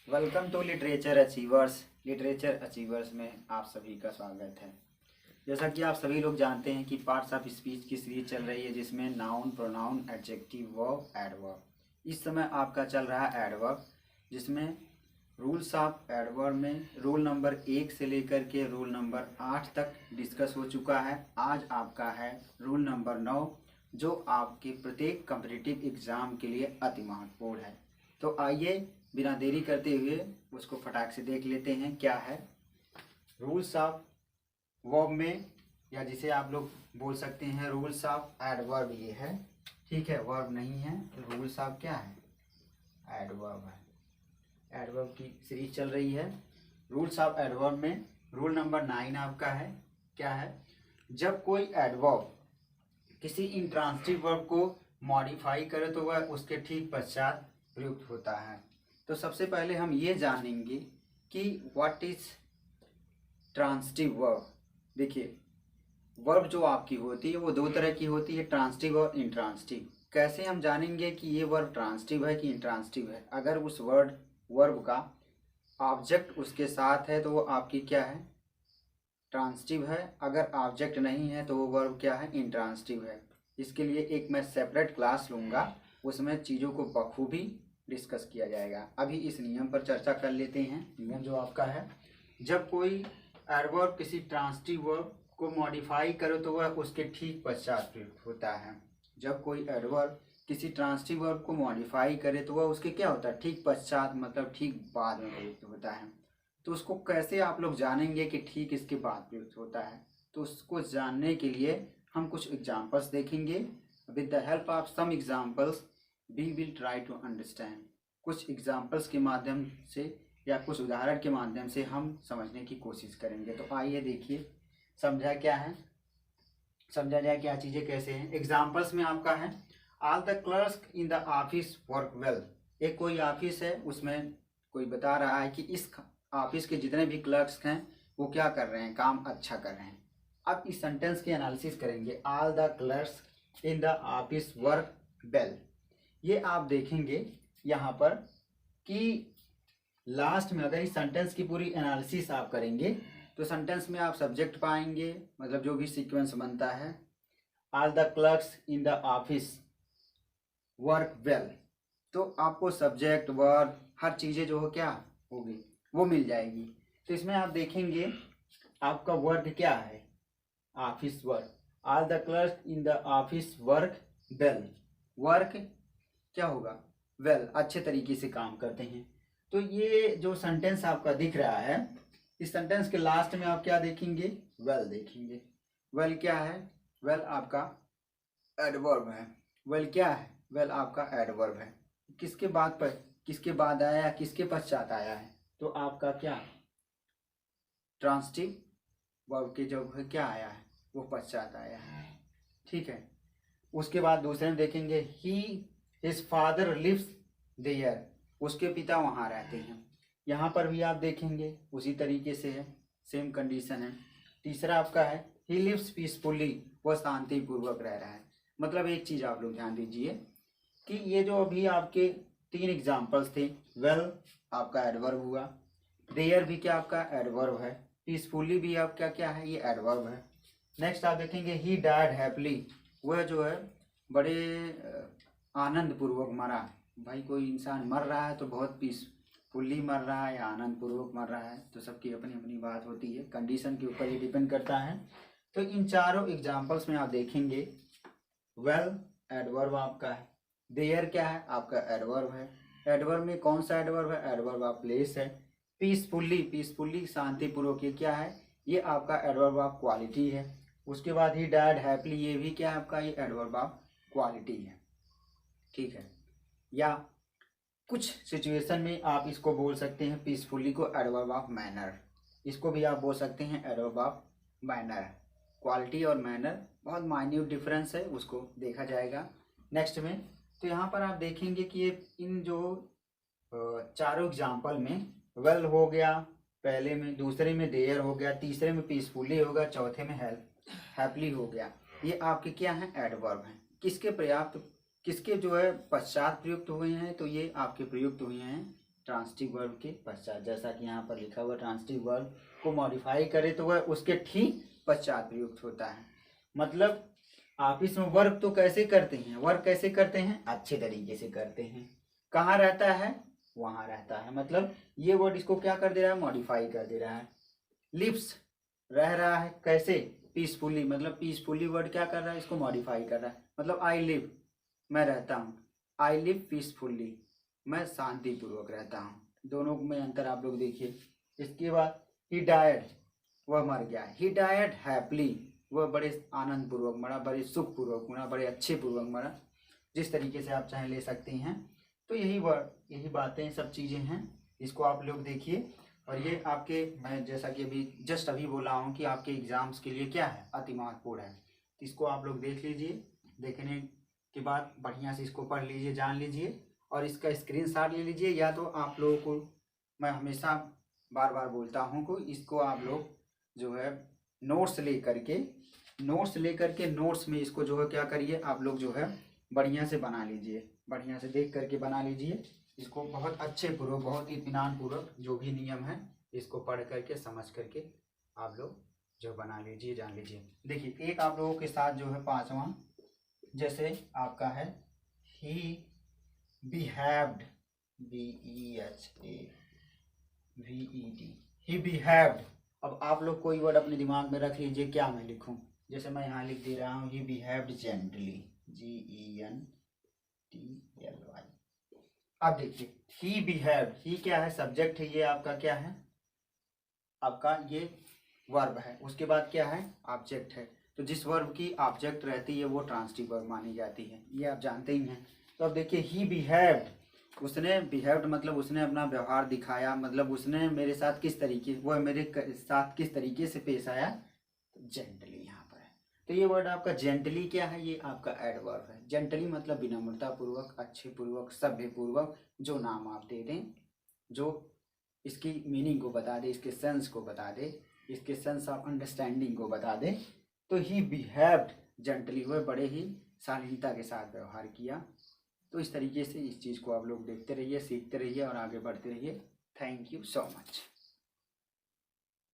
Welcome to literature achievers. Literature achievers में आप सभी का स्वागत है। जैसा कि आप सभी लोग जानते हैं कि पार्ट्स ऑफ स्पीच की सीरीज चल रही है जिसमें noun, pronoun, adjective, verb, adverb. इस समय आपका चल रहा है एडवर्ब, जिसमें रूल्स ऑफ एडवर्ब में रूल नंबर 1 से लेकर के रूल नंबर 8 तक डिस्कस हो चुका है। आज आपका है रूल नंबर 9, जो आपके प्रत्येक कॉम्पिटिटिव एग्जाम के लिए अति महत्वपूर्ण है। तो आइए बिना देरी करते हुए उसको फटाक से देख लेते हैं। क्या है रूल्स ऑफ वर्ब में, या जिसे आप लोग बोल सकते हैं रूल्स ऑफ एडवर्ब, ये है। ठीक है, वर्ब नहीं है, रूल्स ऑफ क्या है, एडवर्ब है। एडवर्ब की सीरीज चल रही है। रूल्स ऑफ एडवर्ब में रूल नंबर 9 आपका है। क्या है, जब कोई एडवर्ब किसी इंट्रांसिटिव वर्ब को मॉडिफाई करे तो वह उसके ठीक पश्चात प्रयुक्त होता है। तो सबसे पहले हम ये जानेंगे कि व्हाट इज ट्रांसिटिव वर्ब। देखिए, वर्ब जो आपकी होती है वो दो तरह की होती है, ट्रांसिटिव और इंट्रांसिटिव। कैसे हम जानेंगे कि ये वर्ब ट्रांसिटिव है कि इंट्रांसिटिव है? अगर उस वर्ब का ऑब्जेक्ट उसके साथ है तो वो आपकी क्या है, ट्रांसिटिव है। अगर ऑब्जेक्ट नहीं है तो वो वर्ब क्या है, इंट्रांसिटिव है। इसके लिए एक मैं सेपरेट क्लास लूँगा, उसमें चीज़ों को बखूबी डिस्कस किया जाएगा। अभी इस नियम पर चर्चा कर लेते हैं। नियम जो आपका है, जब कोई एडवर्ब किसी ट्रांसिटिव वर्ब को मॉडिफाई करो तो वह उसके ठीक पश्चात प्रयुक्त होता है। जब कोई एडवर्ब किसी ट्रांसिटिव वर्ब को मॉडिफाई करे तो वह उसके क्या होता है, ठीक पश्चात, मतलब ठीक बाद में प्रयुक्त होता है। तो उसको कैसे आप लोग जानेंगे कि ठीक इसके बाद प्रयुक्त होता है? तो उसको जानने के लिए हम कुछ एग्जाम्पल्स देखेंगे। With the help of some examples we will try to understand. कुछ एग्जाम्पल्स के माध्यम से या कुछ उदाहरण के माध्यम से हम समझने की कोशिश करेंगे। तो आइए देखिए, समझा क्या है, समझा जाए क्या चीज़ें कैसे हैं। एग्जाम्पल्स में आपका है, all the clerks in the office work well. एक कोई ऑफिस है, उसमें कोई बता रहा है कि इस ऑफिस के जितने भी क्लर्क्स हैं वो क्या कर रहे हैं, काम अच्छा कर रहे हैं। अब इस सेंटेंस की एनालिसिस करेंगे। All the clerks in the office work well, ये आप देखेंगे यहाँ पर कि लास्ट में अगर इस सेंटेंस की पूरी एनालिसिस आप करेंगे तो सेंटेंस में आप सब्जेक्ट पाएंगे, मतलब जो भी सीक्वेंस बनता है, all the clerks in the office work well, तो आपको सब्जेक्ट, वर्ब, हर चीज़ें जो हो क्या होगी, वो मिल जाएगी। तो इसमें आप देखेंगे आपका वर्क क्या है, office work. All the clerks in the office work well, work क्या होगा, वेल, अच्छे तरीके से काम करते हैं। तो ये जो सेंटेंस आपका दिख रहा है, इस सेंटेंस के लास्ट में आप क्या देखेंगे, वेल देखेंगे। वेल क्या है, वेल आपका एडवर्ब है। वेल क्या है, वेल आपका एडवर्ब है। किसके बाद पर, किसके बाद आया, किसके पश्चात आया है, तो आपका क्या, ट्रांसिटिव वर्ब के जो है क्या आया है, वो पश्चात आया है। ठीक है, उसके बाद दूसरे में देखेंगे, ही हिज फादर लिव्स देयर, उसके पिता वहाँ रहते हैं। यहाँ पर भी आप देखेंगे उसी तरीके से है, सेम कंडीशन है। तीसरा आपका है, ही लिव्स पीसफुली, वह शांतिपूर्वक रह रहा है। मतलब एक चीज़ आप लोग ध्यान दीजिए कि ये जो अभी आपके 3 एग्जाम्पल्स थे, वेल आपका एडवर्ब हुआ, देयर भी क्या आपका एडवर्ब है, पीसफुली भी आपका क्या है, ये एडवर्ब है। नेक्स्ट आप देखेंगे, ही डाइड हैप्पीली, वह जो है बड़े आनंद पूर्वक मरा। भाई कोई इंसान मर रहा है तो बहुत पीसफुली मर रहा है या आनंद पूर्वक मर रहा है, तो सबकी अपनी अपनी बात होती है, कंडीशन के ऊपर ये डिपेंड करता है। तो इन चारों एग्जाम्पल्स में आप देखेंगे वेल एडवर्ब आपका है, देयर क्या है, आपका एडवर्ब है। एडवर्ब में कौन सा एडवर्ब है, एडवर्ब ऑफ प्लेस है। पीसफुली, पीसफुली शांतिपूर्वक, ये क्या है, ये आपका एडवर्ब ऑफ क्वालिटी है। उसके बाद ही डाइड हैप्पीली, ये भी क्या है आपका, ये एडवर्ब ऑफ क्वालिटी है। ठीक है, या कुछ सिचुएशन में आप इसको बोल सकते हैं पीसफुली को एडवर्ब ऑफ मैनर, इसको भी आप बोल सकते हैं एडवर्ब ऑफ मैनर। क्वालिटी और मैनर बहुत माइन्यूट डिफरेंस है, उसको देखा जाएगा नेक्स्ट में। तो यहाँ पर आप देखेंगे कि ये इन जो चारों एग्जाम्पल में वेल हो गया, पहले में, दूसरे में देयर हो गया, तीसरे में पीसफुली होगा, चौथे में हैप्पीली हो गया। ये आपके क्या हैं, एडवर्ब हैं। किसके पर्याप्त, किसके जो है पश्चात प्रयुक्त हुए हैं, तो ये आपके प्रयुक्त हुए हैं ट्रांसिटिव वर्ब के पश्चात। जैसा कि यहाँ पर लिखा हुआ ट्रांसिटिव वर्ब को मॉडिफाई करे तो वह उसके ठीक पश्चात प्रयुक्त होता है। मतलब आप इसमें वर्ब तो कैसे करते हैं, वर्ब कैसे करते हैं, अच्छे तरीके से करते हैं। कहाँ रहता है, वहाँ रहता है। मतलब ये वर्ड इसको क्या कर दे रहा है, मॉडिफाई कर दे रहा है। लिव्स रह रहा है कैसे, पीसफुली, मतलब पीसफुली वर्ड क्या कर रहा है, इसको मॉडिफाई कर रहा है। मतलब आई लिव, मैं रहता हूँ, आई लिव पीसफुली, मैं शांतिपूर्वक रहता हूँ। दोनों में अंतर आप लोग देखिए। इसके बाद ही डायड, वह मर गया। ही डायड हैप्पली, वह बड़े आनंद पूर्वक मरा, बड़े सुख पूर्वक मरा, बड़े अच्छे पूर्वक मरा। जिस तरीके से आप चाहे ले सकते हैं। तो यही वर्ड, यही बातें, सब चीज़ें हैं। इसको आप लोग देखिए। और ये आपके, मैं जैसा कि अभी बोला हूँ कि आपके एग्जाम्स के लिए क्या है, अति महत्वपूर्ण है। इसको आप लोग देख लीजिए। देखने के बाद बढ़िया से इसको पढ़ लीजिए, जान लीजिए और इसका स्क्रीनशॉट ले लीजिए। या तो आप लोगों को मैं हमेशा बार बार बोलता हूँ कि इसको आप लोग जो है नोट्स ले करके नोट्स में इसको जो है क्या करिए, आप लोग जो है बढ़िया से बना लीजिए, बढ़िया से देख करके बना लीजिए। इसको बहुत अच्छे पूर्वक, बहुत इत्मीनान पूर्वक जो भी नियम है इसको पढ़ करके समझ करके आप लोग जो बना लीजिए, जान लीजिए। देखिए एक आप लोगों के साथ जो है पांचवा, जैसे आपका है ही बिहेव्ड, BEHAVED, ही बिहेव्ड। अब आप लोग कोई वर्ड अपने दिमाग में रख लीजिए, क्या मैं लिखूं। जैसे मैं यहाँ लिख दे रहा हूँ ही बिहेव्ड जेंटली, GENTLY। अब देखिए ही बिहेव्ड, ही क्या है, सब्जेक्ट है, ये आपका क्या है, आपका ये वर्ब है। उसके बाद क्या है, ऑब्जेक्ट है। तो जिस वर्ब की ऑब्जेक्ट रहती है वो ट्रांसिटिव वर्ब मानी जाती है, ये आप जानते ही हैं। तो अब देखिए ही बिहेव्ड, उसने बिहेव्ड मतलब उसने अपना व्यवहार दिखाया, मतलब उसने मेरे साथ किस तरीके, वह मेरे साथ किस तरीके से पेश आया, जेंटली यहाँ पर है। तो ये वर्ड आपका जेंटली क्या है, ये आपका एडवर्ब है। जेंटली मतलब विनम्रता पूर्वक, अच्छे पूर्वक, सभ्य पूर्वक, जो नाम आप दे दें, जो इसकी मीनिंग को बता दे, इसके सेंस को बता दे, इसके सेंस ऑफ अंडरस्टैंडिंग को बता दे। तो ही बिहेव्ड जेंटली, वह बड़े ही शालीनता के साथ व्यवहार किया। तो इस तरीके से इस चीज़ को आप लोग देखते रहिए, सीखते रहिए और आगे बढ़ते रहिए। Thank you so much.